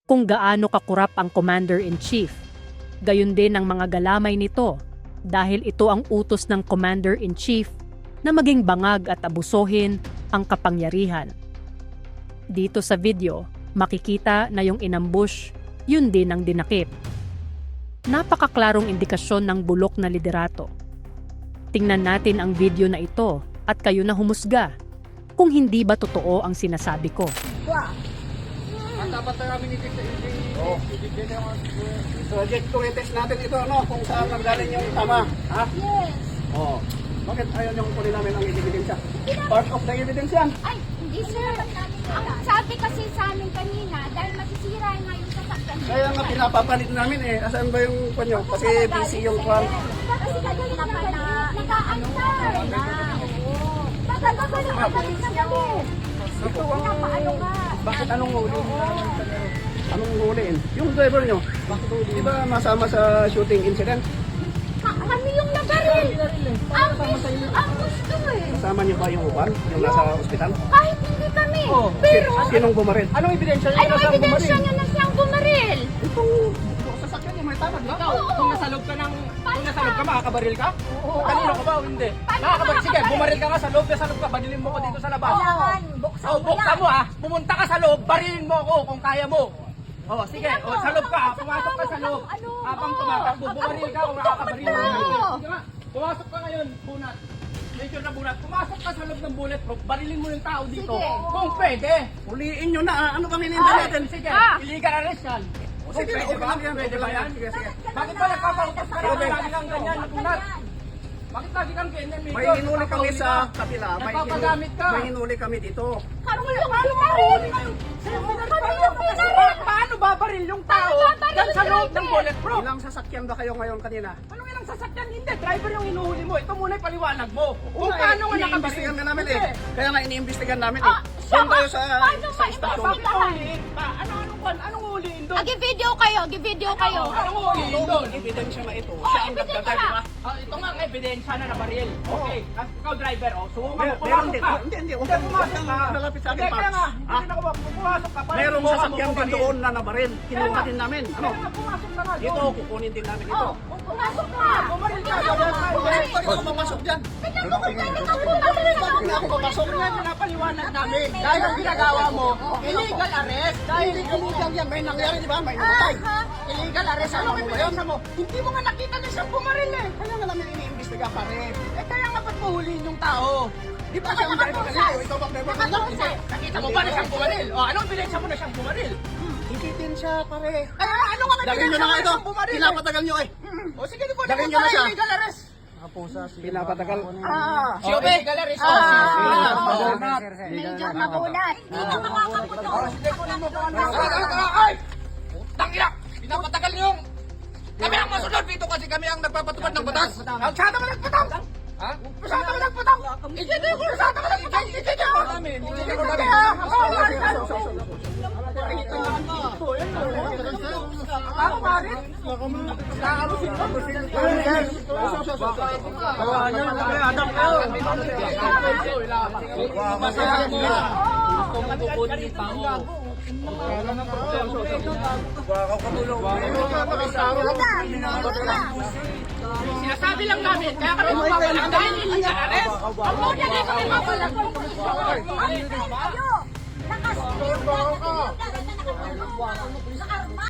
kung gaano kakurap ang Commander-in-Chief. Gayon din ang mga galamay nito dahil ito ang utos ng Commander-in-Chief na maging bangag at abusohin ang kapangyarihan. Dito sa video, makikita na yung inambush, yun din ang dinakip. Napakaklarong indikasyon ng bulok na liderato. Tingnan natin ang video na ito at kayo na humusga kung hindi ba totoo ang sinasabi ko. Dapat na kami nito sa project to retest natin ito, ano, kung saan nanggaling yung tama. Ha? Yes. Oo. Bakit ayaw niyong kunin namin ang ebidensya? Part of the evidence yan. Ay, hindi sir. Ang sabi kasi sa amin kanina, dahil masisira nga yung sasakyan. Kaya nga pinapapalit namin eh. Asan ba yung panyo? Kasi busy yung kwan. Kasi kagaling na pala. Nag-a-answer na. Oo. Nagagaling na galing na kami. Ito ang... Paano nga? Bakit anong huli? Anong huliin? Yung driver nyo, di ba masama sa shooting incident? Kami yung nabaril. Ang gusto eh. Kasama nyo ba yung upan? Yung nasa ospital? Kahit hindi kami. Pero, Sinong bumaril? Anong ebidensya nyo? anong ebidensya niya na siyang bumaril? Itong sasakyan nyo may tama, di ba? Kung nasalog ka makakabaril ka? Oo. Kanino ka ba o hindi? Paano Makakabaril. Sige, makakabaril? bumaril ka nga sa loob, nasalog ka, barilin mo ko dito sa labas. Kailangan, buksan Oh, mo buksan yan. mo ha. Pumunta ka sa loob, barilin mo ako kung kaya mo. Oh, sige. Oh, sa loob ka. Pumasok ka sa loob. Habang tumatakbo, bumaril ka kung nakakabaril mo. Sige nga. Pumasok ka ngayon, bunat. Medyo na bunat. Pumasok ka sa loob ng bulletproof, barilin mo yung tao dito. Sige. Kung pwede. Huliin nyo na. Ano bang hinihintay natin? Sige, Ah. illegal arrest yan. Sige, Pwede okay ba? lang yan. Pwede ba yan? Sige, sige. Bakit ba nagpapautos ka rin? Lagi kang ganyan, napunat. Bakit lagi kang ganyan? May hinuli kami sa kapila. Nagpapagamit ka. May hinuli kami dito. Kami yung bumaril. Kami yung bumaril. Paano babaril yung tao dyan sa loob ng bulletproof? Ilang sasakyan ba kayo ngayon kanina? Anong ilang sasakyan? Hindi, driver yung hinuhuli mo. Ito muna yung paliwanag mo. Kung Una, paano nga nakabaril. iniimbestigan ka namin eh. Hindi. Kaya nga iniimbestigan namin eh. Ah, Doon tayo sa paano ba istasyon. Bakit huliin pa? Anong huliin doon? Gi-video kayo, gi-video kayo. Anong huliin doon? Ebidensya na ito. Oh, Siya ang ebidensya nagdadrive, di ba? Ito nga ang ebidensya na nabaril. Okay, ikaw driver, sumo mo, Meron pumasok din. ka. Hindi. Huwag kang pumasok ka. lalapit sa akin, Hindi, kaya Paps. nga, Ah, hindi na ako pumasok ka. Para Merong subukan mo sasakyan din bumaril. doon na nabaril. Kinuha Kaya din namin. Ano? Kaya nga, pumasok ka nga Dito, doon. kukunin din namin ito. Pumasok ka. Bumaril ka. Bakit ako papasok dyan? Tingnan mo kung kailan ako bumaril. Hindi ako papasok Yan yung napaliwanag namin. Dahil ang ginagawa mo, illegal arrest. Dahil illegal yan. May nangyari, di ba? May namatay. illegal arrest. Ano ang ebidensya mo? Hindi mo nga nakita na siyang bumaril eh. Kaya nga namin iniimbestiga pa rin. Eh kaya nga ba't mahuliin yung tao? Di ba siya ang driver kanina? Ikaw bang driver kanina? Hindi. Nakita mo ba na siyang bumaril? O anong ebidensya mo na siyang bumaril? Ebidensya pare. Kaya nga, ano nga Dagin nyo na nga ito. Pinapatagal nyo eh. O sige, di ba Dagin nyo na siya. illegal arrest? Pinapatagal. Si Obe, illegal arrest. Medyo mabulat. Hindi ka makakapagod. Sige, kunin mo kung ano. Ay! Tangina! Pinapatagal yung... Kami ang masunod dito kasi kami ang nagpapatupad ng batas. Masyado ka nagpatang! Ha? Masyado ka nagpatang! Ikiti ko! Masyado ka nagpatang! Ikiti ko! Ikiti ko kami ha! Ako marit? Nakakalusin ko. Adam kayo! Masaya mo! Gusto mo kukunin yung tao. Sinasabi lang namin, kaya kami mapapala dahil illegal arrest. Ang mo niya kami mapapala. Kayo! Lakas!